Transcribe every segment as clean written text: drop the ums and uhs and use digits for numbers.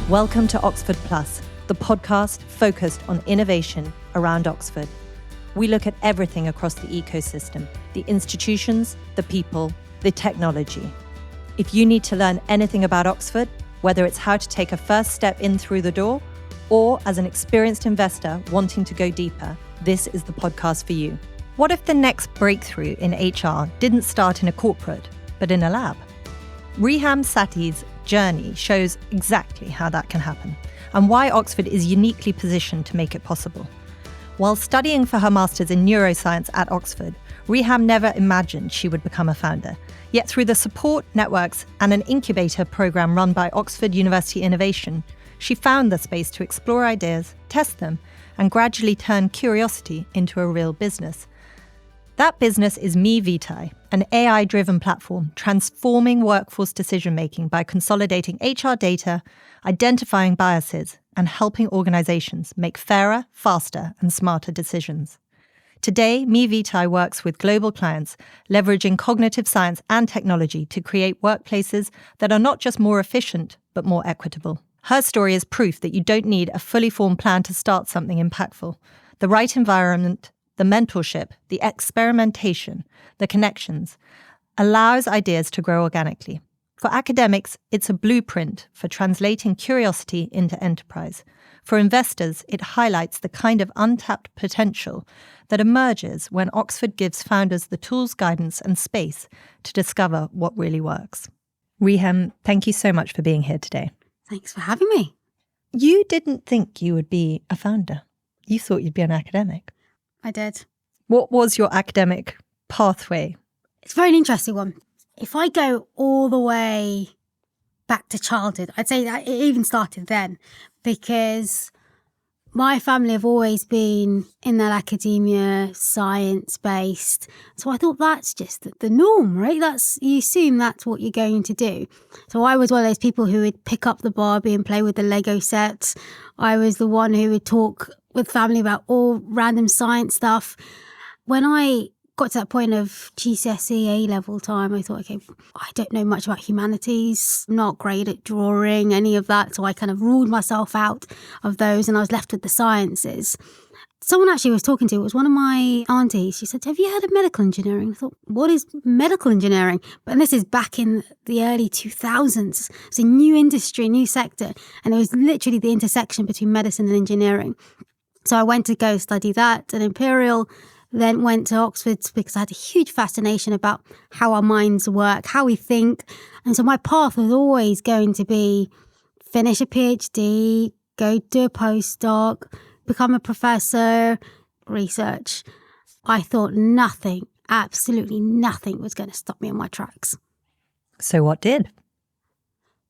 Welcome to Oxford Plus, the podcast focused on innovation around Oxford. We look at everything across the ecosystem, the institutions, the people, the technology. If you need to learn anything about Oxford, whether it's how to take a first step in through the door, or as an experienced investor wanting to go deeper, this is the podcast for you. What if the next breakthrough in HR didn't start in a corporate, but in a lab? Riham Satti's journey shows exactly how that can happen and why Oxford is uniquely positioned to make it possible. While studying for her master's in neuroscience at Oxford, Riham never imagined she would become a founder. Yet through the support networks and an incubator program run by Oxford University Innovation, she found the space to explore ideas, test them, and gradually turn curiosity into a real business. That business is MeVitae, an AI-driven platform transforming workforce decision-making by consolidating HR data, identifying biases, and helping organizations make fairer, faster, and smarter decisions. Today, MeVitae works with global clients, leveraging cognitive science and technology to create workplaces that are not just more efficient, but more equitable. Her story is proof that you don't need a fully formed plan to start something impactful. The right environment, the mentorship, the experimentation, the connections, allows ideas to grow organically. For academics, it's a blueprint for translating curiosity into enterprise. For investors, it highlights the kind of untapped potential that emerges when Oxford gives founders the tools, guidance, and space to discover what really works. Riham, thank you so much for being here today. Thanks for having me. You didn't think you would be a founder. You thought you'd be an academic. I did. What was your academic pathway? It's a very interesting one. If I go all the way back to childhood, I'd say that it even started then, because my family have always been in that academia, science-based. So I thought that's just the norm, right? You assume that's what you're going to do. So I was one of those people who would pick up the Barbie and play with the Lego sets. I was the one who would talk with family about all random science stuff. When I got to that point of GCSE A-level time, I thought, okay, I don't know much about humanities, I'm not great at drawing, any of that. So I kind of ruled myself out of those and I was left with the sciences. Someone actually was talking to, it was one of my aunties. She said, have you heard of medical engineering? I thought, what is medical engineering? But this is back in the early 2000s. It's a new industry, new sector. And it was literally the intersection between medicine and engineering. So I went to go study that at Imperial, then went to Oxford because I had a huge fascination about how our minds work, how we think. And so my path was always going to be finish a PhD, go do a postdoc, become a professor, research. I thought nothing, absolutely nothing was going to stop me in my tracks. So what did?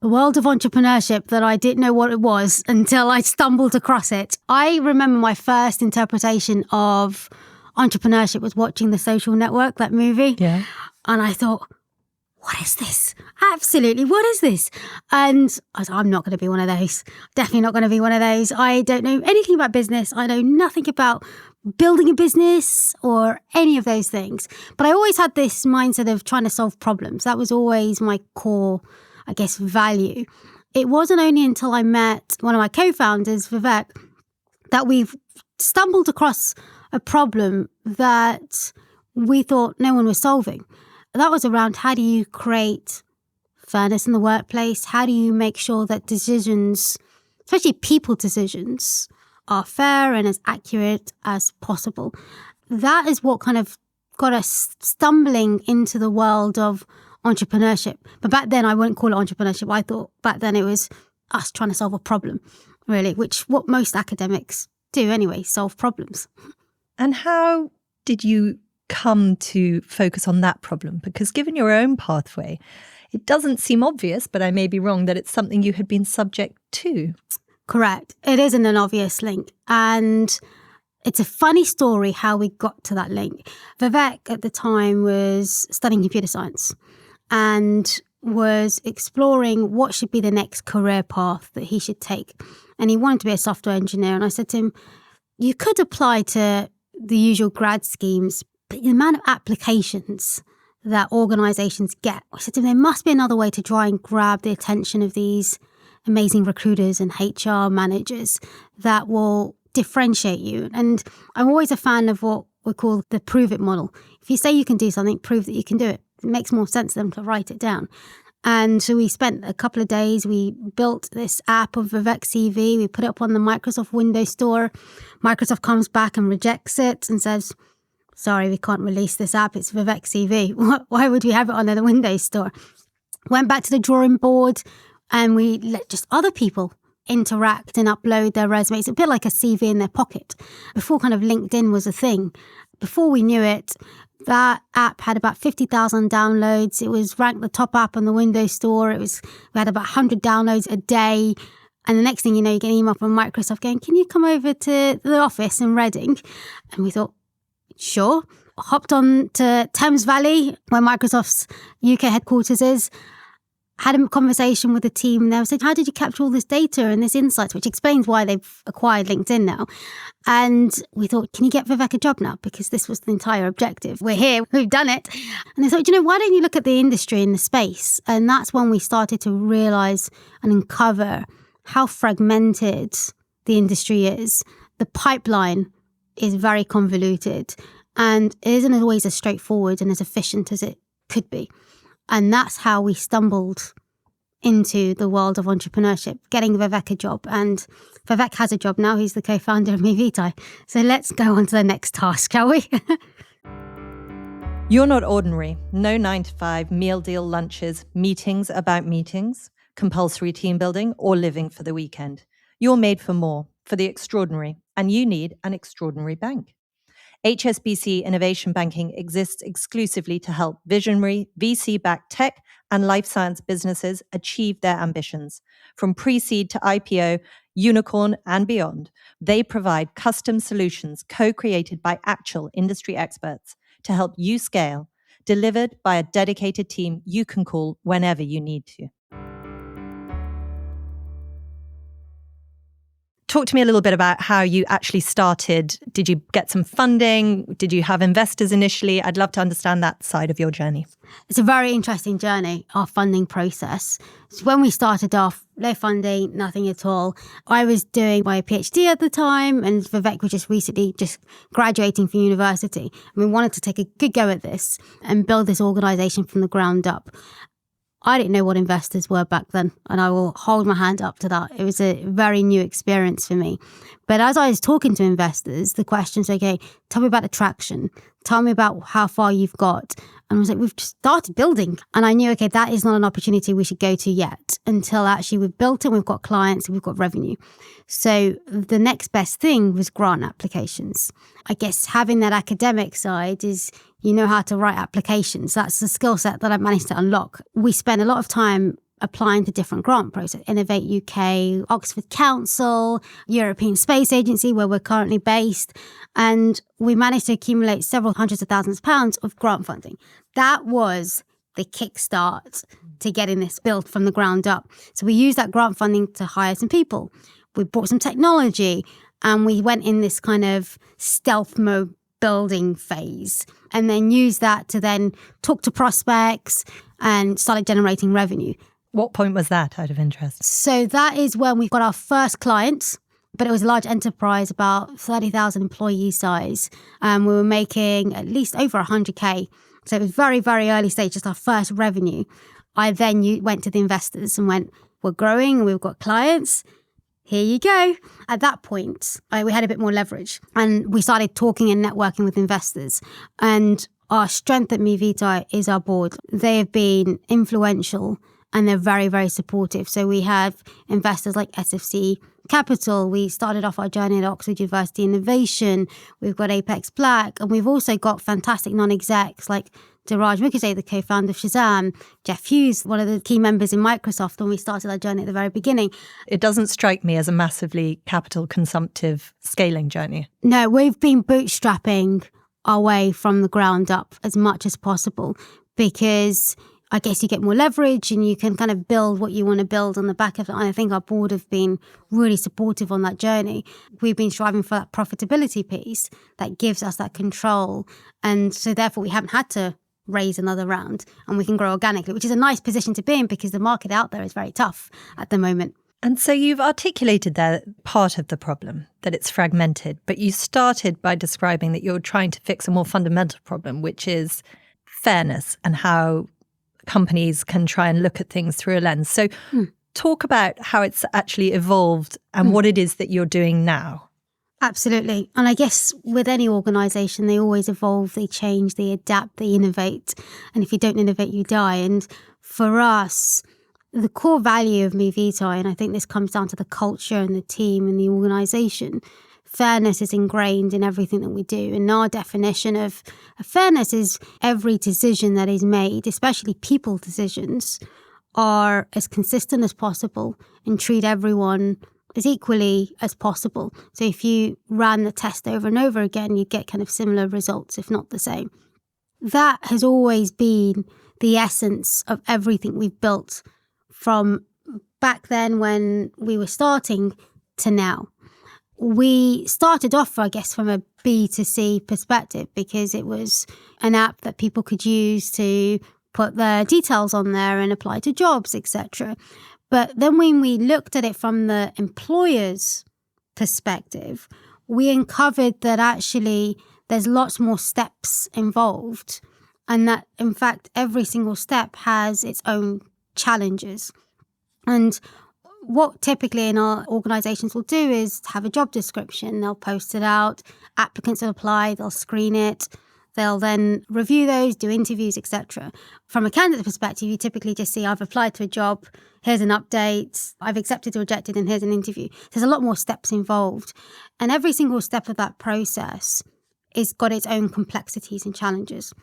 The world of entrepreneurship that I didn't know what it was until I stumbled across it. I remember my first interpretation of entrepreneurship was watching The Social Network, that movie. Yeah. And I thought, what is this? Absolutely, what is this? And I was, I'm not going to be one of those. Definitely not going to be one of those. I don't know anything about business. I know nothing about building a business or any of those things. But I always had this mindset of trying to solve problems. That was always my core, I guess, value. It wasn't only until I met one of my co-founders, Vivek, that we've stumbled across a problem that we thought no one was solving. That was around how do you create fairness in the workplace? How do you make sure that decisions, especially people decisions, are fair and as accurate as possible? That is what kind of got us stumbling into the world of entrepreneurship. But back then, I wouldn't call it entrepreneurship. I thought back then it was us trying to solve a problem, really, which what most academics do anyway, solve problems. And how did you come to focus on that problem? Because given your own pathway, it doesn't seem obvious, but I may be wrong, that it's something you had been subject to. Correct. It isn't an obvious link. And it's a funny story how we got to that link. Vivek at the time was studying computer science and was exploring what should be the next career path that he should take. And he wanted to be a software engineer. And I said to him, you could apply to the usual grad schemes, but the amount of applications that organisations get, I said to him, there must be another way to try and grab the attention of these amazing recruiters and HR managers that will differentiate you. And I'm always a fan of what we call the prove it model. If you say you can do something, prove that you can do it. It makes more sense than to write it down. And so we spent a couple of days, we built this app of Vivek CV, we put it up on the Microsoft Windows Store. Microsoft comes back and rejects it and says, sorry, we can't release this app, it's Vivek CV. Why would we have it on the Windows Store? Went back to the drawing board and we let just other people interact and upload their resumes, a bit like a CV in their pocket. Before kind of LinkedIn was a thing, before we knew it, that app had about 50,000 downloads. It was ranked the top app on the Windows Store. We had about 100 downloads a day. And the next thing you know, you get an email from Microsoft going, can you come over to the office in Reading? And we thought, sure. Hopped on to Thames Valley, where Microsoft's UK headquarters is. Had a conversation with the team and they said, how did you capture all this data and this insights, which explains why they've acquired LinkedIn now. And we thought, can you get Vivek a job now? Because this was the entire objective. We're here, we've done it. And they thought, why don't you look at the industry and the space? And that's when we started to realize and uncover how fragmented the industry is. The pipeline is very convoluted and it isn't always as straightforward and as efficient as it could be. And that's how we stumbled into the world of entrepreneurship, getting Vivek a job. And Vivek has a job now. He's the co-founder of MeVitae. So let's go on to the next task, shall we? You're not ordinary. No 9-to-5 meal deal lunches, meetings about meetings, compulsory team building, or living for the weekend. You're made for more, for the extraordinary, and you need an extraordinary bank. HSBC Innovation Banking exists exclusively to help visionary, VC-backed tech and life science businesses achieve their ambitions. From pre-seed to IPO, unicorn, and beyond, they provide custom solutions co-created by actual industry experts to help you scale, delivered by a dedicated team you can call whenever you need to. Talk to me a little bit about how you actually started. Did you get some funding? Did you have investors initially? I'd love to understand that side of your journey. It's a very interesting journey, our funding process. So when we started off, no funding, nothing at all. I was doing my PhD at the time and Vivek was just recently graduating from university. And we wanted to take a good go at this and build this organisation from the ground up. I didn't know what investors were back then, and I will hold my hand up to that. It was a very new experience for me. But as I was talking to investors, the questions, okay, tell me about attraction. Tell me about how far you've got. And I was like, we've just started building. And I knew, okay, that is not an opportunity we should go to yet until actually we've built it, we've got clients, and we've got revenue. So the next best thing was grant applications. I guess having that academic side is, you know how to write applications. That's the skill set that I've managed to unlock. We spent a lot of time applying to different grant processes, Innovate UK, Oxford Council, European Space Agency, where we're currently based. And we managed to accumulate several hundreds of thousands of pounds of grant funding. That was the kickstart to getting this built from the ground up. So we used that grant funding to hire some people. We brought some technology and we went in this kind of stealth mode building phase and then used that to then talk to prospects and started generating revenue. What point was that, out of interest? So that is when we got our first clients, but it was a large enterprise, about 30,000 employee size. We were making at least over 100K. So it was very, very early stage, just our first revenue. I then went to the investors and went, we're growing, we've got clients. Here you go. At that point, we had a bit more leverage and we started talking and networking with investors. And our strength at MeVitae is our board. They have been influential and they're very, very supportive. So we have investors like SFC Capital. We started off our journey at Oxford University Innovation. We've got Apex Black. And we've also got fantastic non-execs like Riham Satti, the co-founder of Shazam, Jeff Hughes, one of the key members in Microsoft when we started our journey at the very beginning. It doesn't strike me as a massively capital consumptive scaling journey. No, we've been bootstrapping our way from the ground up as much as possible because I guess you get more leverage and you can kind of build what you want to build on the back of it. And I think our board have been really supportive on that journey. We've been striving for that profitability piece that gives us that control. And so therefore we haven't had to raise another round and we can grow organically, which is a nice position to be in because the market out there is very tough at the moment. And so you've articulated there part of the problem, that it's fragmented, but you started by describing that you're trying to fix a more fundamental problem, which is fairness and how companies can try and look at things through a lens. So talk about how it's actually evolved and what it is that you're doing now. Absolutely. And I guess with any organisation, they always evolve, they change, they adapt, they innovate. And if you don't innovate, you die. And for us, the core value of MeVitae, and I think this comes down to the culture and the team and the organisation, fairness is ingrained in everything that we do. And our definition of fairness is every decision that is made, especially people decisions, are as consistent as possible and treat everyone as equally as possible. So if you ran the test over and over again, you'd get kind of similar results, if not the same. That has always been the essence of everything we've built from back then when we were starting to now. We started off, I guess, from a B2C perspective because it was an app that people could use to put their details on there and apply to jobs, etc. But then when we looked at it from the employer's perspective, we uncovered that actually there's lots more steps involved and that, in fact, every single step has its own challenges. And what typically in our organisations will do is have a job description. They'll post it out, applicants will apply, they'll screen it, they'll then review those, do interviews, etc. From a candidate perspective, you typically just see, I've applied to a job, here's an update, I've accepted or rejected, and here's an interview. There's a lot more steps involved. And every single step of that process is got its own complexities and challenges.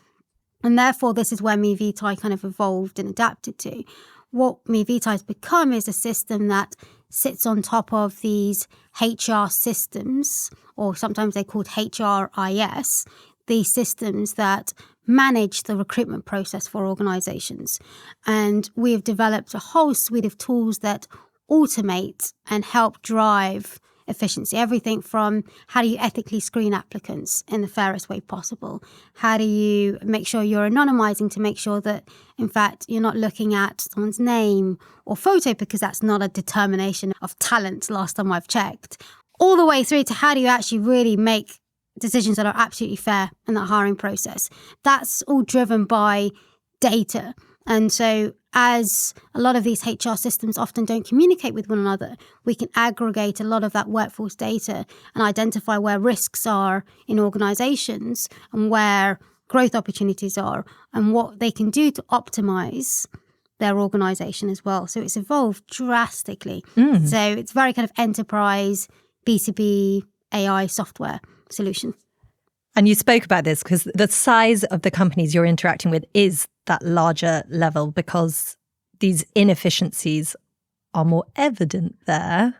And therefore, this is where MeVitae kind of evolved and adapted to. What MeVitae has become is a system that sits on top of these HR systems, or sometimes they're called HRIS, these systems that manage the recruitment process for organizations. And we have developed a whole suite of tools that automate and help drive efficiency. Everything from how do you ethically screen applicants in the fairest way possible? How do you make sure you're anonymizing to make sure that, in fact, you're not looking at someone's name or photo because that's not a determination of talent last time I've checked. All the way through to how do you actually really make decisions that are absolutely fair in that hiring process. That's all driven by data. And so as a lot of these HR systems often don't communicate with one another, we can aggregate a lot of that workforce data and identify where risks are in organizations and where growth opportunities are and what they can do to optimize their organization as well. So it's evolved drastically. So it's very kind of enterprise, B2B, AI software solution. And you spoke about this because the size of the companies you're interacting with is that larger level because these inefficiencies are more evident there.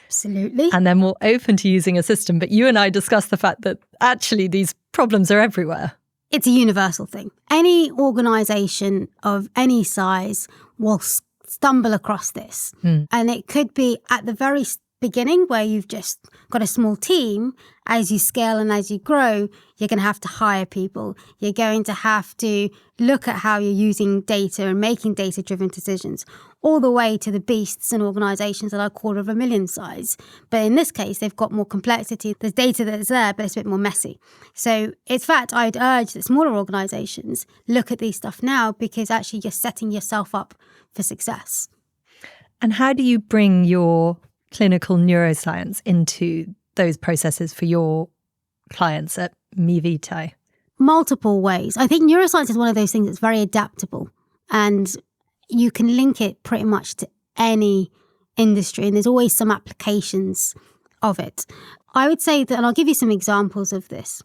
Absolutely. And they're more open to using a system. But you and I discussed the fact that actually these problems are everywhere. It's a universal thing. Any organization of any size will stumble across this. And it could be at the very beginning where you've just got a small team. As you scale and as you grow, you're going to have to hire people. You're going to have to look at how you're using data and making data-driven decisions, all the way to the beasts and organizations that are 250,000 size. But in this case, they've got more complexity. There's data that's there, but it's a bit more messy. So in fact, I'd urge that smaller organizations look at these stuff now because actually you're setting yourself up for success. And how do you bring your clinical neuroscience into those processes for your clients at MeVitae? Multiple ways. I think neuroscience is one of those things that's very adaptable and you can link it pretty much to any industry and there's always some applications of it. I would say that, and I'll give you some examples of this.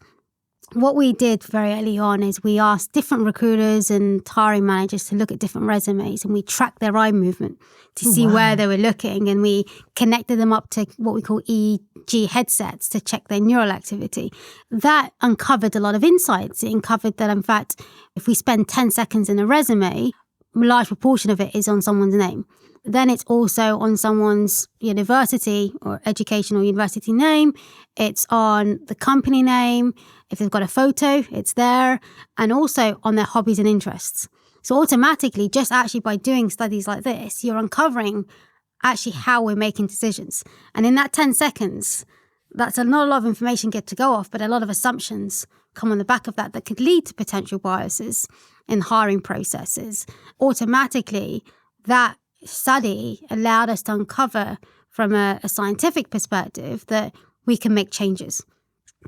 What we did very early on is we asked different recruiters and hiring managers to look at different resumes and we tracked their eye movement to see where they were looking, and we connected them up to what we call EEG headsets to check their neural activity. That uncovered a lot of insights. It uncovered that, in fact, if we spend 10 seconds in a resume, a large proportion of it is on someone's name. Then it's also on someone's university or education or university name. It's on the company name. If they've got a photo, it's there. And also on their hobbies and interests. So automatically, just actually by doing studies like this, you're uncovering actually how we're making decisions. And in that 10 seconds, that's not a lot of information get to go off, but a lot of assumptions come on the back of that could lead to potential biases in hiring processes. Automatically, that study allowed us to uncover from a scientific perspective that we can make changes.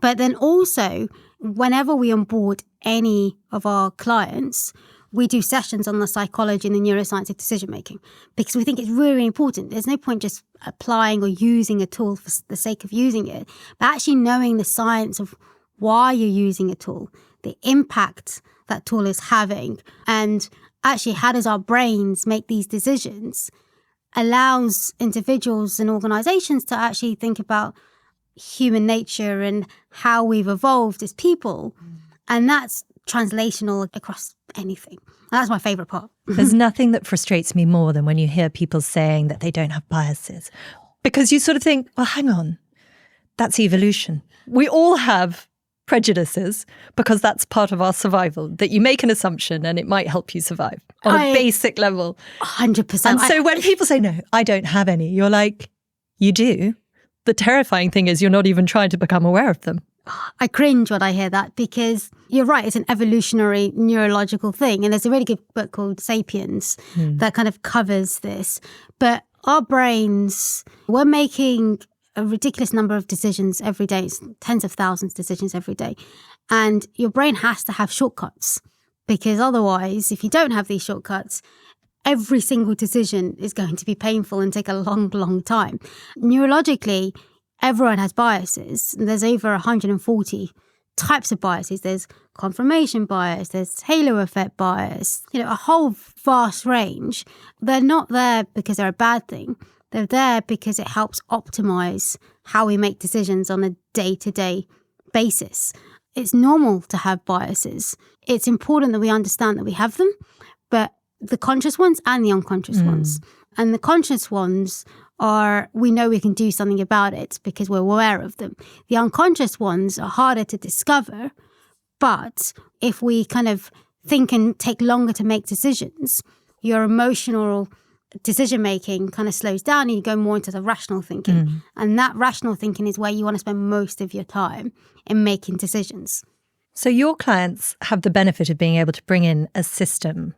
But then also, whenever we onboard any of our clients, we do sessions on the psychology and the neuroscience of decision-making because we think it's really important. There's no point just applying or using a tool for the sake of using it, but actually knowing the science of why you're using a tool, the impact that tool is having, and actually how does our brains make these decisions, allows individuals and organizations to actually think about human nature and how we've evolved as people. And that's translational across anything. That's my favorite part. There's nothing that frustrates me more than when you hear people saying that they don't have biases. Because you sort of think, well, hang on, that's evolution. We all have prejudices because that's part of our survival, that you make an assumption and it might help you survive on a basic level. 100%. And so when people say, no, I don't have any, you're like, you do. The terrifying thing is you're not even trying to become aware of them. I cringe when I hear that because you're right, it's an evolutionary neurological thing. And there's a really good book called Sapiens that kind of covers this. But our brains, we're making a ridiculous number of decisions every day, tens of thousands of decisions every day. And your brain has to have shortcuts because otherwise, if you don't have these shortcuts, every single decision is going to be painful and take a long, long time. Neurologically, everyone has biases. There's over 140 types of biases. There's confirmation bias, there's halo effect bias, a whole vast range. They're not there because they're a bad thing. They're there because it helps optimize how we make decisions on a day-to-day basis. It's normal to have biases. It's important that we understand that we have them, but the conscious ones and the unconscious ones. And the conscious ones are, we know we can do something about it because we're aware of them. The unconscious ones are harder to discover, but if we kind of think and take longer to make decisions, your emotional decision-making kind of slows down and you go more into the rational thinking. And that rational thinking is where you want to spend most of your time in making decisions. So your clients have the benefit of being able to bring in a system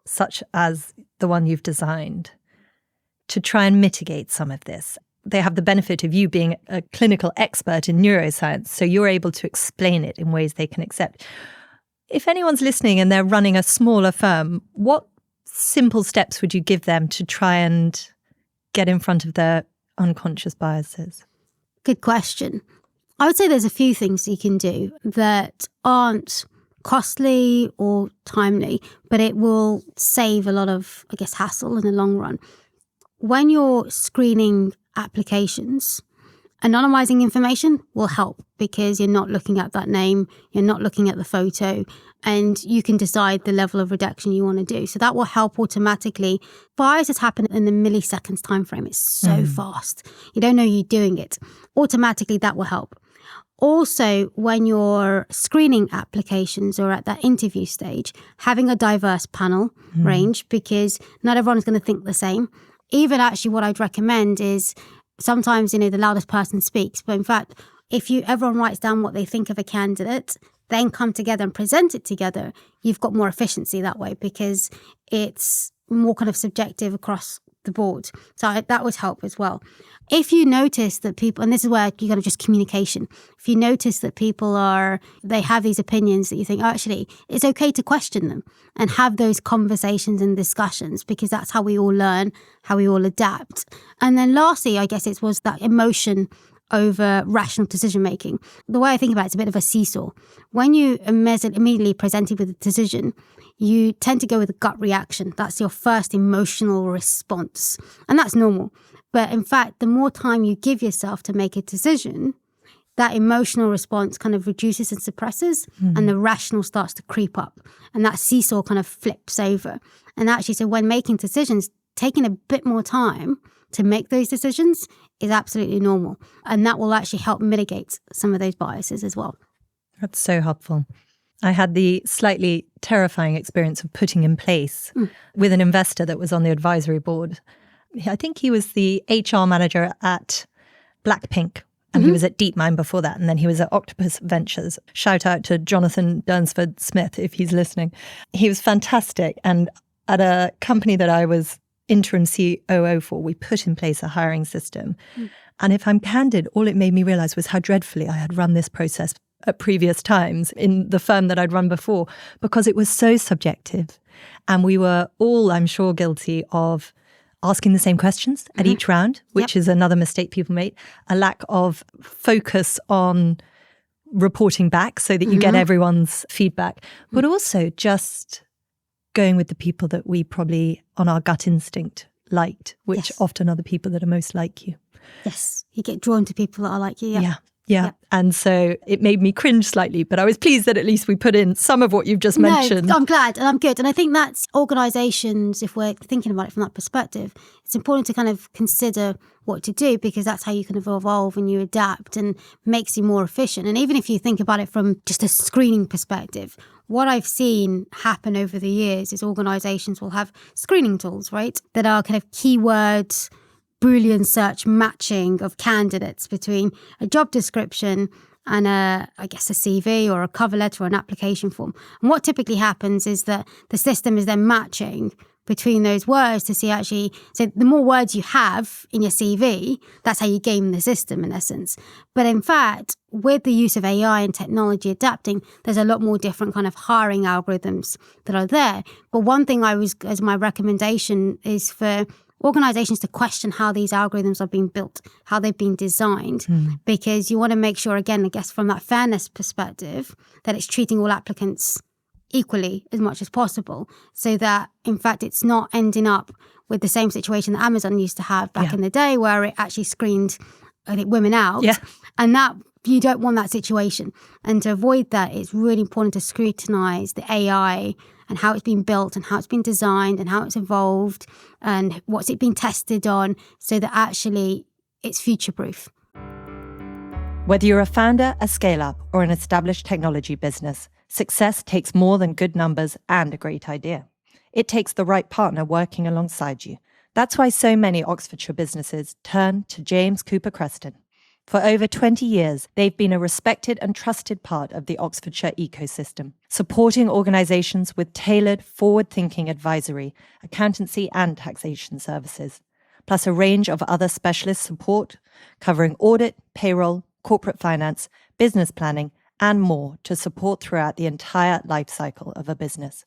such as the one you've designed to try and mitigate some of this. They have the benefit of you being a clinical expert in neuroscience, so you're able to explain it in ways they can accept. If anyone's listening and they're running a smaller firm, what simple steps would you give them to try and get in front of their unconscious biases? Good question. I would say there's a few things you can do that aren't costly or timely, but it will save a lot of, hassle in the long run. When you're screening applications, anonymizing information will help because you're not looking at that name, you're not looking at the photo, and you can decide the level of redaction you want to do. So that will help automatically. Biases happen in the milliseconds time frame. It's so fast. You don't know you're doing it. Automatically, that will help. Also, when you're screening applications or at that interview stage, having a diverse panel range, because not everyone's going to think the same. Even actually what I'd recommend is sometimes, the loudest person speaks. But in fact, if everyone writes down what they think of a candidate, then come together and present it together, you've got more efficiency that way because it's more kind of subjective across the board. So that would help as well. If you notice that people, and this is where you got to just communication. If you notice that people they have these opinions that you think, actually, it's okay to question them and have those conversations and discussions because that's how we all learn, how we all adapt. And then lastly, I guess it was that emotion over rational decision making. The way I think about it's a bit of a seesaw. When you immediately presented with a decision, you tend to go with a gut reaction. That's your first emotional response. And that's normal. But in fact, the more time you give yourself to make a decision, that emotional response kind of reduces and suppresses, and the rational starts to creep up. And that seesaw kind of flips over. And actually, so when making decisions, taking a bit more time to make those decisions is absolutely normal. And that will actually help mitigate some of those biases as well. That's so helpful. I had the slightly terrifying experience of putting in place with an investor that was on the advisory board I think he was the HR manager at Blackpink. And he was at DeepMind before that. And then he was at Octopus Ventures. Shout out to Jonathan Dunsford Smith if he's listening. He was fantastic. And at a company that I was interim COO for, we put in place a hiring system. And if I'm candid, all it made me realize was how dreadfully I had run this process at previous times in the firm that I'd run before, because it was so subjective. And we were all, I'm sure, guilty of asking the same questions at each round, which is another mistake people make, a lack of focus on reporting back so that you get everyone's feedback, but also just going with the people that we probably on our gut instinct liked, which often are the people that are most like you. Yes, you get drawn to people that are like you. Yeah. And so it made me cringe slightly, but I was pleased that at least we put in some of what you've just mentioned. No, I'm glad and I'm good. And I think that's organisations, if we're thinking about it from that perspective, it's important to kind of consider what to do, because that's how you kind of evolve and you adapt and makes you more efficient. And even if you think about it from just a screening perspective, what I've seen happen over the years is organisations will have screening tools, right, that are kind of keywords, Boolean search matching of candidates between a job description and a CV or a cover letter or an application form. And what typically happens is that the system is then matching between those words to see actually, so the more words you have in your CV, that's how you game the system in essence. But in fact, with the use of AI and technology adapting, there's a lot more different kind of hiring algorithms that are there. But one thing as my recommendation is for organizations to question how these algorithms are being built, how they've been designed, because you want to make sure, again, I guess from that fairness perspective, that it's treating all applicants equally as much as possible, so that, in fact, it's not ending up with the same situation that Amazon used to have back in the day, where it actually screened, I think, women out. Yeah. And that you don't want that situation. And to avoid that, it's really important to scrutinize the AI and how it's been built and how it's been designed and how it's evolved and what's it been tested on, so that actually it's future-proof. Whether you're a founder, a scale-up, or an established technology business, success takes more than good numbers and a great idea. It takes the right partner working alongside you. That's why so many Oxfordshire businesses turn to James Cooper Creston. For over 20 years, they've been a respected and trusted part of the Oxfordshire ecosystem, supporting organisations with tailored, forward-thinking advisory, accountancy and taxation services, plus a range of other specialist support covering audit, payroll, corporate finance, business planning, and more to support throughout the entire life cycle of a business.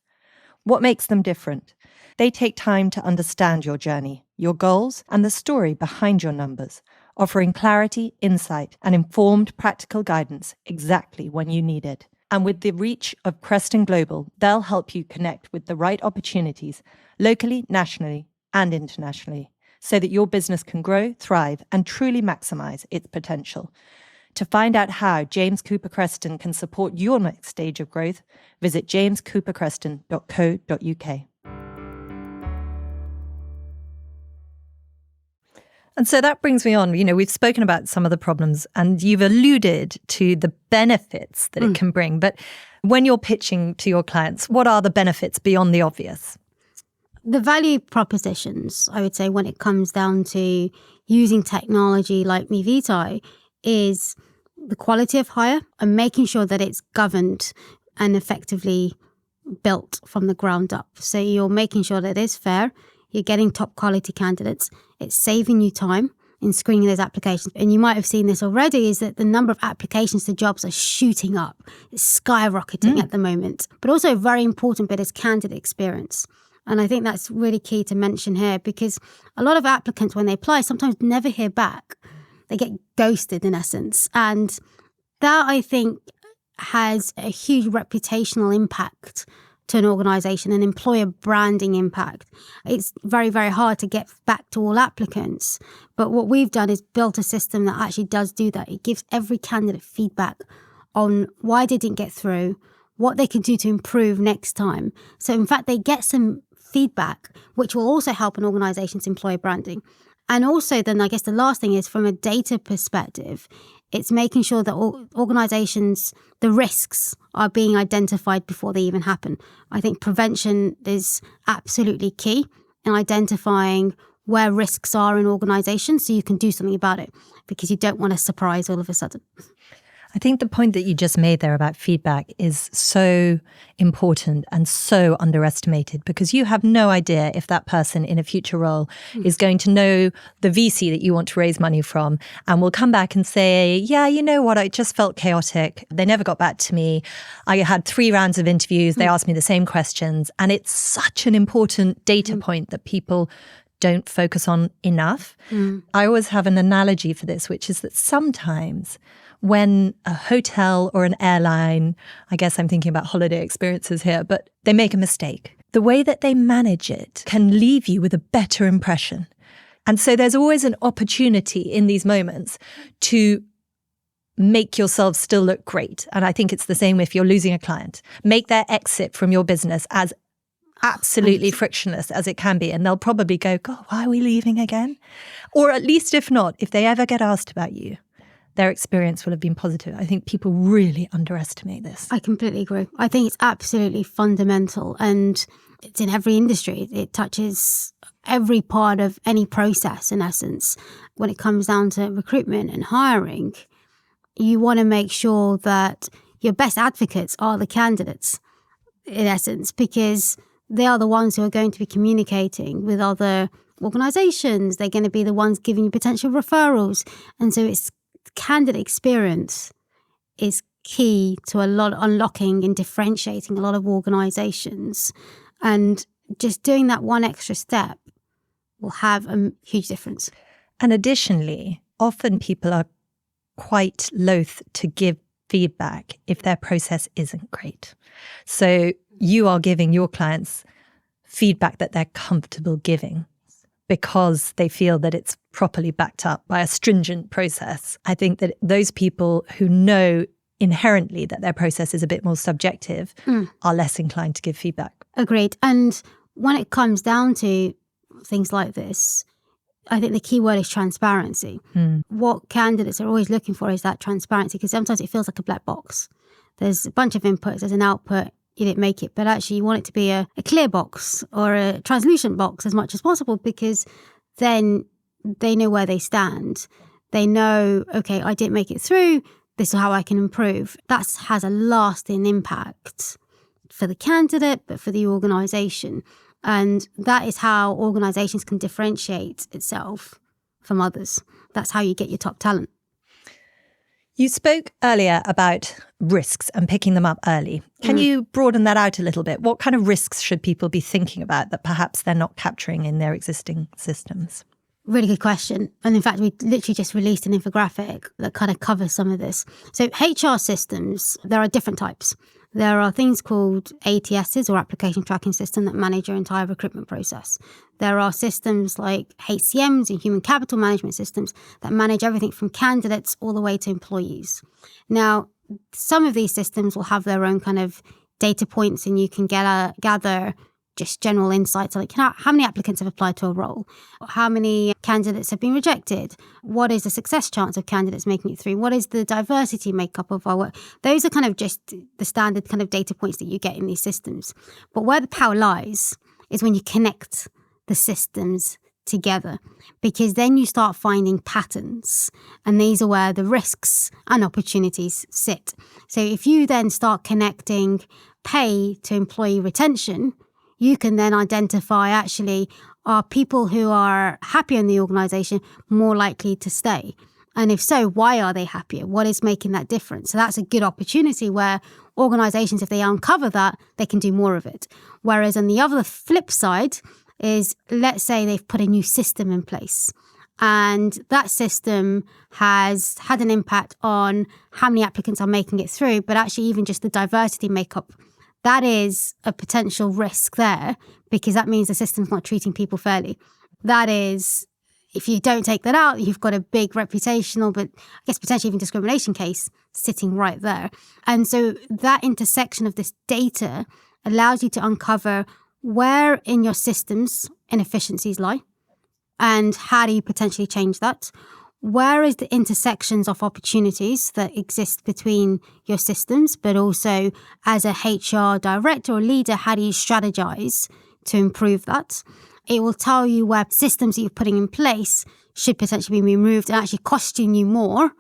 What makes them different? They take time to understand your journey, your goals, and the story behind your numbers, offering clarity, insight, and informed practical guidance exactly when you need it. And with the reach of Creston Global, they'll help you connect with the right opportunities locally, nationally, and internationally, so that your business can grow, thrive, and truly maximize its potential. To find out how James Cooper Creston can support your next stage of growth, visit jamescoopercreston.co.uk. And so that brings me on, we've spoken about some of the problems and you've alluded to the benefits that it can bring. But when you're pitching to your clients, what are the benefits beyond the obvious? The value propositions, I would say, when it comes down to using technology like MeVitae, is the quality of hire and making sure that it's governed and effectively built from the ground up. So you're making sure that it is fair. You're getting top quality candidates. It's saving you time in screening those applications. And you might have seen this already, is that the number of applications to jobs are shooting up. It's skyrocketing at the moment. But also a very important bit is candidate experience. And I think that's really key to mention here, because a lot of applicants, when they apply, sometimes never hear back. They get ghosted in essence. And that, I think, has a huge reputational impact to an organisation, an employer branding impact. It's very, very hard to get back to all applicants. But what we've done is built a system that actually does do that. It gives every candidate feedback on why they didn't get through, what they can do to improve next time. So in fact, they get some feedback, which will also help an organisation's employer branding. And also then I guess the last thing is, from a data perspective, it's making sure that organisations, the risks are being identified before they even happen. I think prevention is absolutely key in identifying where risks are in organizations so you can do something about it, because you don't want a surprise all of a sudden. I think the point that you just made there about feedback is so important and so underestimated, because you have no idea if that person in a future role is going to know the VC that you want to raise money from and will come back and say, yeah, you know what, I just felt chaotic. They never got back to me. I had 3 rounds of interviews. They asked me the same questions. And it's such an important data point that people don't focus on enough. I always have an analogy for this, which is that sometimes when a hotel or an airline, I guess I'm thinking about holiday experiences here, but they make a mistake, the way that they manage it can leave you with a better impression. And so there's always an opportunity in these moments to make yourself still look great. And I think it's the same if you're losing a client. Make their exit from your business as absolutely frictionless as it can be. And they'll probably go, God, why are we leaving again? Or at least if not, if they ever get asked about you, their experience will have been positive. I think people really underestimate this. I completely agree. I think it's absolutely fundamental, and it's in every industry. It touches every part of any process, in essence. When it comes down to recruitment and hiring, you want to make sure that your best advocates are the candidates, in essence, because they are the ones who are going to be communicating with other organizations. They're going to be the ones giving you potential referrals. And so it's candidate experience is key to a lot unlocking and differentiating a lot of organizations. And just doing that one extra step will have a huge difference. And additionally, often people are quite loath to give feedback if their process isn't great. So you are giving your clients feedback that they're comfortable giving because they feel that it's properly backed up by a stringent process. I think that those people who know inherently that their process is a bit more subjective are less inclined to give feedback. Agreed. And when it comes down to things like this, I think the key word is transparency. What candidates are always looking for is that transparency, because sometimes it feels like a black box. There's a bunch of inputs, there's an output, you didn't make it, but actually you want it to be a clear box or a translucent box as much as possible, because then they know where they stand. They know, okay, I didn't make it through, this is how I can improve. That has a lasting impact for the candidate, but for the organisation. And that is how organisations can differentiate itself from others. That's how you get your top talent. You spoke earlier about risks and picking them up early. Can you broaden that out a little bit? What kind of risks should people be thinking about that perhaps they're not capturing in their existing systems? Really good question. And in fact, we literally just released an infographic that kind of covers some of this. So HR systems, there are different types. There are things called ATSs, or application tracking system, that manage your entire recruitment process. There are systems like HCMs and human capital management systems that manage everything from candidates all the way to employees. Now, some of these systems will have their own kind of data points, and you can gather just general insights like how many applicants have applied to a role, how many candidates have been rejected, what is the success chance of candidates making it through, what is the diversity makeup of our work. Those are kind of just the standard kind of data points that you get in these systems. But where the power lies is when you connect the systems together, because then you start finding patterns, and these are where the risks and opportunities sit. So if you then start connecting pay to employee retention, you can then identify, actually, are people who are happy in the organisation more likely to stay? And if so, why are they happier? What is making that difference? So that's a good opportunity where organisations, if they uncover that, they can do more of it. Whereas on the other flip side is, let's say they've put a new system in place, and that system has had an impact on how many applicants are making it through, but actually even just the diversity makeup. That is a potential risk there, because that means the system's not treating people fairly. That is, if you don't take that out, you've got a big reputational, but I guess potentially even discrimination case sitting right there. And so that intersection of this data allows you to uncover where in your systems inefficiencies lie, and how do you potentially change that? Where is the intersections of opportunities that exist between your systems, but also as a HR director or leader, how do you strategize to improve that? it will tell you where systems that you're putting in place should potentially be removed and actually costing you more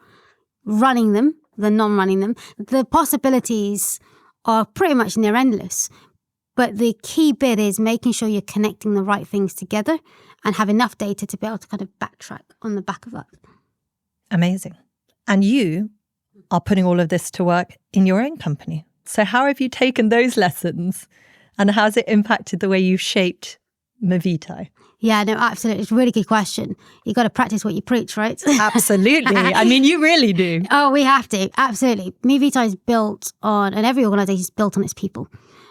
running them than non-running them. The possibilities are pretty much near endless. But the key bit is making sure you're connecting the right things together and have enough data to be able to kind of backtrack on the back of that. Amazing. And you are putting all of this to work in your own company. So how have you taken those lessons and how has it impacted the way you've shaped MeVitae? Yeah, no, absolutely. It's a really good question. You got to practice what you preach, right? Absolutely. I mean, you really do. Oh, we have to. Absolutely. MeVitae is built on, and every organization is built on its people.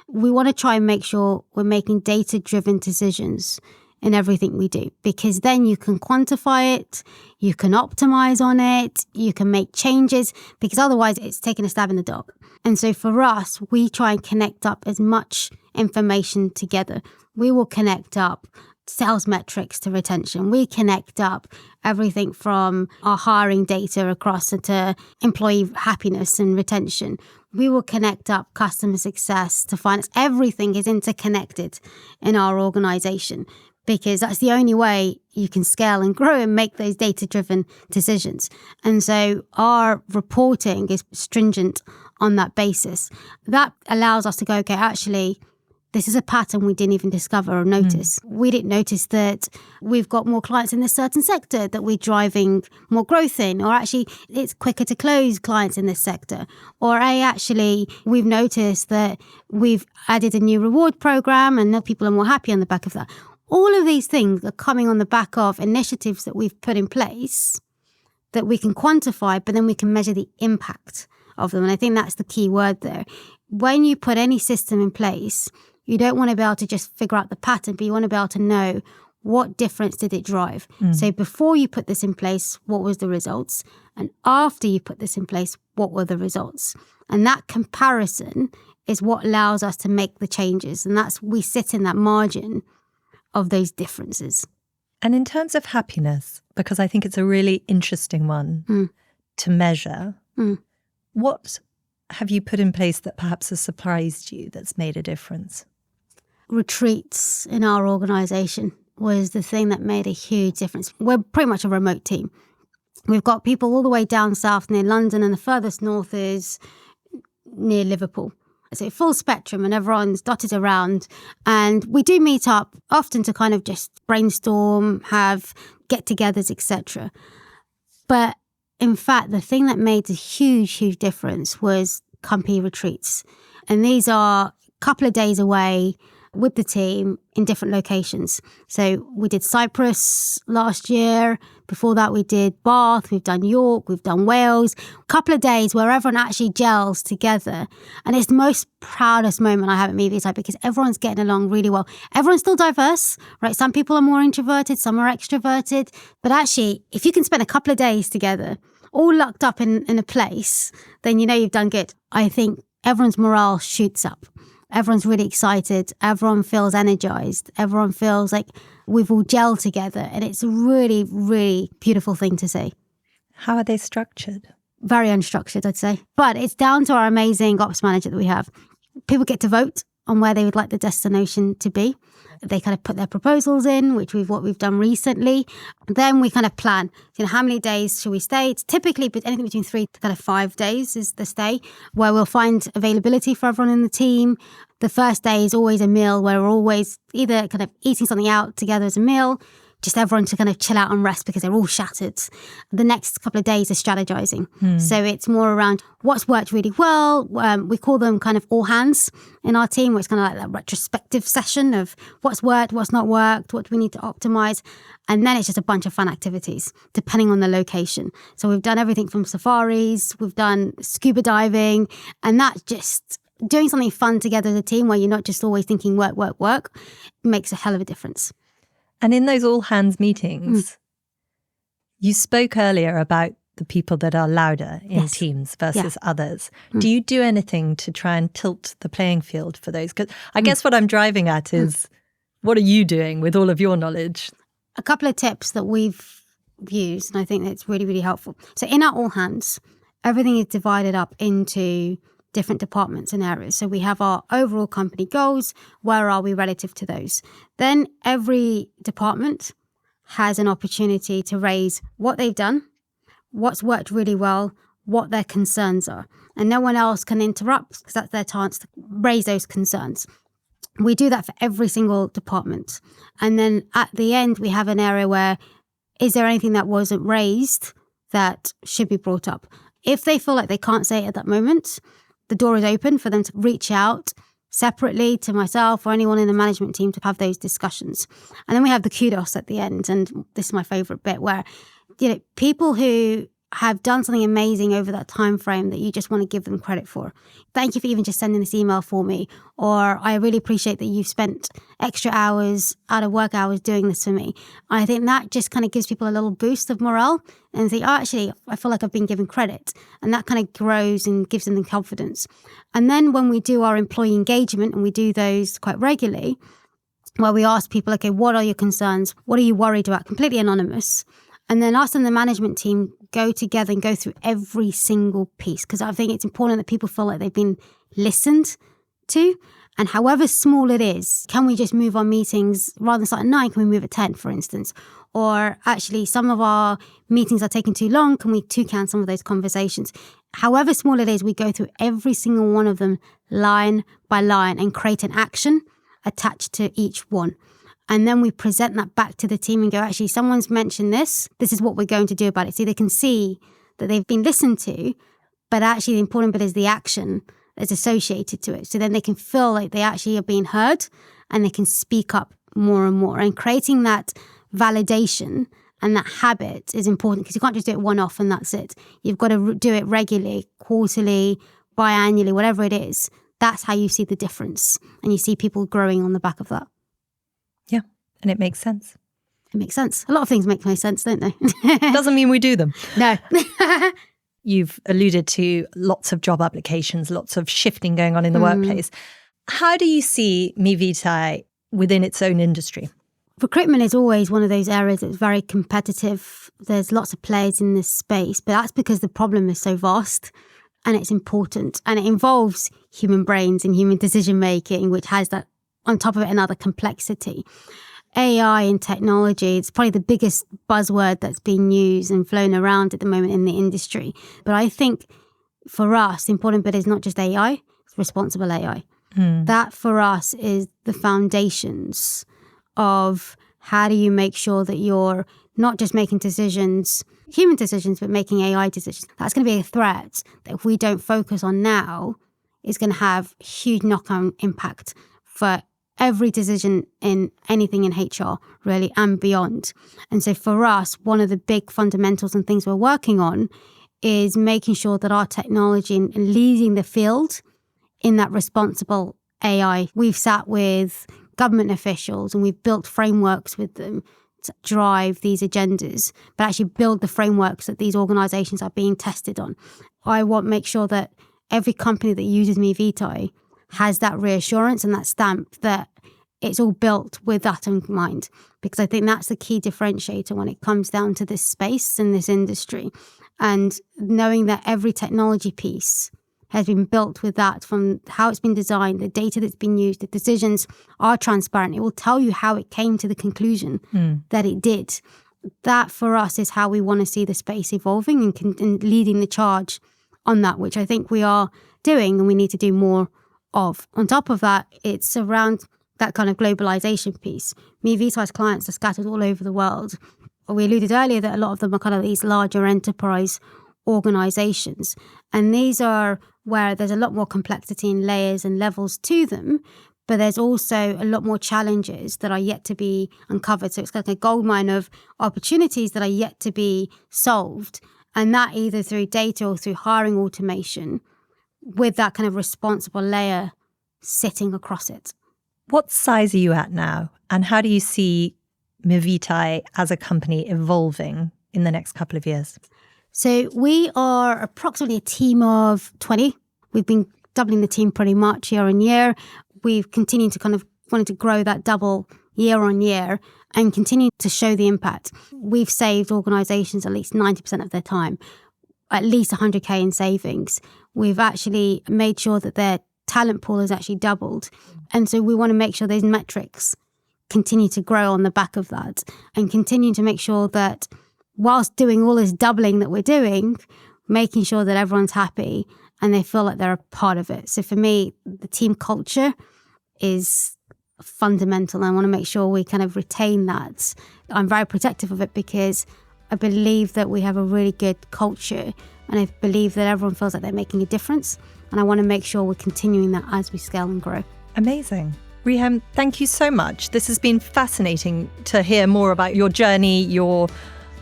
We want to try and make sure we're making data-driven decisions in everything we do, because then you can quantify it, you can optimize on it, you can make changes, because otherwise it's taking a stab in the dark. And so for us, we try and connect up as much information together. We will connect up sales metrics to retention. We connect up everything from our hiring data across to employee happiness and retention. We will connect up customer success to finance. Everything is interconnected in our organization because that's the only way you can scale and grow and make those data-driven decisions. And so our reporting is stringent on that basis. That allows us to go, okay, actually, this is a pattern we didn't even discover or notice. We didn't notice that we've got more clients in this certain sector that we're driving more growth in, or actually it's quicker to close clients in this sector. Or actually we've noticed that we've added a new reward program and now people are more happy on the back of that. All of these things are coming on the back of initiatives that we've put in place that we can quantify, but then we can measure the impact of them. And I think that's the key word there. When you put any system in place, you don't want to be able to just figure out the pattern, but you want to be able to know what difference did it drive. So before you put this in place, what was the results? And after you put this in place, what were the results? And that comparison is what allows us to make the changes. And that's, we sit in that margin of those differences. And in terms of happiness, because I think it's a really interesting one to measure, what have you put in place that perhaps has surprised you that's made a difference? Retreats in our organisation was the thing that made a huge difference. We're pretty much a remote team. We've got people all the way down south near London, and the furthest north is near Liverpool. So full spectrum, and everyone's dotted around. And we do meet up often to kind of just brainstorm, have get-togethers, etc. But in fact, the thing that made a huge, huge difference was company retreats. And these are a couple of days away with the team in different locations. So we did Cyprus last year. Before that, we did Bath, we've done York, we've done Wales. A couple of days where everyone actually gels together. And it's the most proudest moment I have at MeVitae because everyone's getting along really well. Everyone's still diverse, right? Some people are more introverted, some are extroverted. But actually, if you can spend a couple of days together, all locked up in a place, then you know you've done good. I think everyone's morale shoots up. Everyone's really excited. Everyone feels energized. Everyone feels like we've all gelled together. And it's a really, really beautiful thing to see. How are they structured? Very unstructured, I'd say. But it's down to our amazing ops manager that we have. People get to vote on where they would like the destination to be. They kind of put their proposals in, what we've done recently. Then we kind of plan, how many days should we stay? It's typically anything between 3 to kind of 5 days is the stay, where we'll find availability for everyone in the team. The first day is always a meal where we're always either kind of eating something out together as a meal, just everyone to kind of chill out and rest because they're all shattered. The next couple of days are strategizing. So it's more around what's worked really well. We call them kind of all hands in our team, where it's kind of like that retrospective session of what's worked, what's not worked, what do we need to optimize. And then it's just a bunch of fun activities, depending on the location. So we've done everything from safaris, we've done scuba diving, and that's just doing something fun together as a team where you're not just always thinking work, work, work, makes a hell of a difference. And in those all-hands meetings, you spoke earlier about the people that are louder in teams versus others. Do you do anything to try and tilt the playing field for those? Because I guess what I'm driving at is, what are you doing with all of your knowledge? A couple of tips that we've used, and I think that's really, really helpful. So in our all-hands, everything is divided up into different departments and areas. So we have our overall company goals. Where are we relative to those? Then every department has an opportunity to raise what they've done, what's worked really well, what their concerns are. And no one else can interrupt because that's their chance to raise those concerns. We do that for every single department. And then at the end, we have an area where, is there anything that wasn't raised that should be brought up? If they feel like they can't say it at that moment, the door is open for them to reach out separately to myself or anyone in the management team to have those discussions. And then we have the kudos at the end. And this is my favorite bit where, people who have done something amazing over that time frame that you just want to give them credit for. Thank you for even just sending this email for me. Or I really appreciate that you've spent extra hours out of work hours doing this for me. I think that just kind of gives people a little boost of morale and think, actually, I feel like I've been given credit. And that kind of grows and gives them the confidence. And then when we do our employee engagement, and we do those quite regularly, where we ask people, okay, what are your concerns? What are you worried about? Completely anonymous. And then us and the management team go together and go through every single piece, because I think it's important that people feel like they've been listened to. And however small it is, can we just move our meetings rather than start at 9? Can we move at 10, for instance? Or actually, some of our meetings are taking too long. Can we toucan some of those conversations? However small it is, we go through every single one of them line by line and create an action attached to each one. And then we present that back to the team and go, actually, someone's mentioned this. This is what we're going to do about it. So they can see that they've been listened to, but actually the important bit is the action that's associated to it. So then they can feel like they actually are being heard and they can speak up more and more. And creating that validation and that habit is important, because you can't just do it one-off and that's it. You've got to do it regularly, quarterly, biannually, whatever it is. That's how you see the difference. And you see people growing on the back of that. Yeah, and it makes sense. It makes sense. A lot of things make no sense, don't they? Doesn't mean we do them. No. You've alluded to lots of job applications, lots of shifting going on in the workplace. How do you see MeVitae within its own industry? Recruitment is always one of those areas that's very competitive. There's lots of players in this space, but that's because the problem is so vast and it's important. And it involves human brains and human decision making, which has that on top of it another complexity. AI and technology, it's probably the biggest buzzword that's being used and flown around at the moment in the industry. But I think for us, the important bit is not just AI, it's responsible AI. That for us is the foundations of how do you make sure that you're not just making decisions, human decisions, but making AI decisions. That's going to be a threat that if we don't focus on now, is going to have huge knock-on impact for every decision in anything in HR, really, and beyond. And so for us, one of the big fundamentals and things we're working on is making sure that our technology and leading the field in that responsible AI. We've sat with government officials and we've built frameworks with them to drive these agendas, but actually build the frameworks that these organizations are being tested on. I want to make sure that every company that uses MeVitae has that reassurance and that stamp that it's all built with that in mind, because I think that's the key differentiator when it comes down to this space and this industry. And knowing that every technology piece has been built with that, from how it's been designed, the data that's been used, the decisions are transparent. It will tell you how it came to the conclusion that it did. That for us is how we want to see the space evolving and leading the charge on that, which I think we are doing and we need to do more of. On top of that, it's around that kind of globalization piece. MeVitae's clients are scattered all over the world. We alluded earlier that a lot of them are kind of these larger enterprise organizations. And these are where there's a lot more complexity and layers and levels to them, but there's also a lot more challenges that are yet to be uncovered. So it's like a goldmine of opportunities that are yet to be solved. And that either through data or through hiring automation, with that kind of responsible layer sitting across it. What size are you at now? And how do you see MeVitae as a company evolving in the next couple of years? So we are approximately a team of 20. We've been doubling the team pretty much year on year. We've continued to kind of wanted to grow that double year on year and continue to show the impact. We've saved organizations at least 90% of their time, at least 100K in savings. we've actually made sure that their talent pool has actually doubled. And so we want to make sure those metrics continue to grow on the back of that, and continue to make sure that whilst doing all this doubling that we're doing, making sure that everyone's happy and they feel like they're a part of it. So for me, the team culture is fundamental. I want to make sure we kind of retain that. I'm very protective of it because I believe that we have a really good culture, and I believe that everyone feels like they're making a difference. And I want to make sure we're continuing that as we scale and grow. Amazing. Riham, thank you so much. This has been fascinating to hear more about your journey, your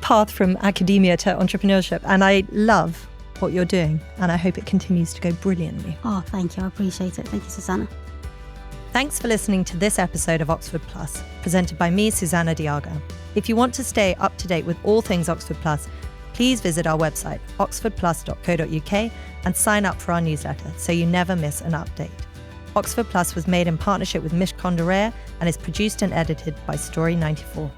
path from academia to entrepreneurship. And I love what you're doing, and I hope it continues to go brilliantly. Oh, thank you. I appreciate it. Thank you, Susannah. Thanks for listening to this episode of Oxford Plus, presented by me, Susannah de Jager. If you want to stay up to date with all things Oxford Plus, please visit our website, oxfordplus.co.uk, and sign up for our newsletter so you never miss an update. Oxford Plus was made in partnership with Mishcon de Rare and is produced and edited by Story 94.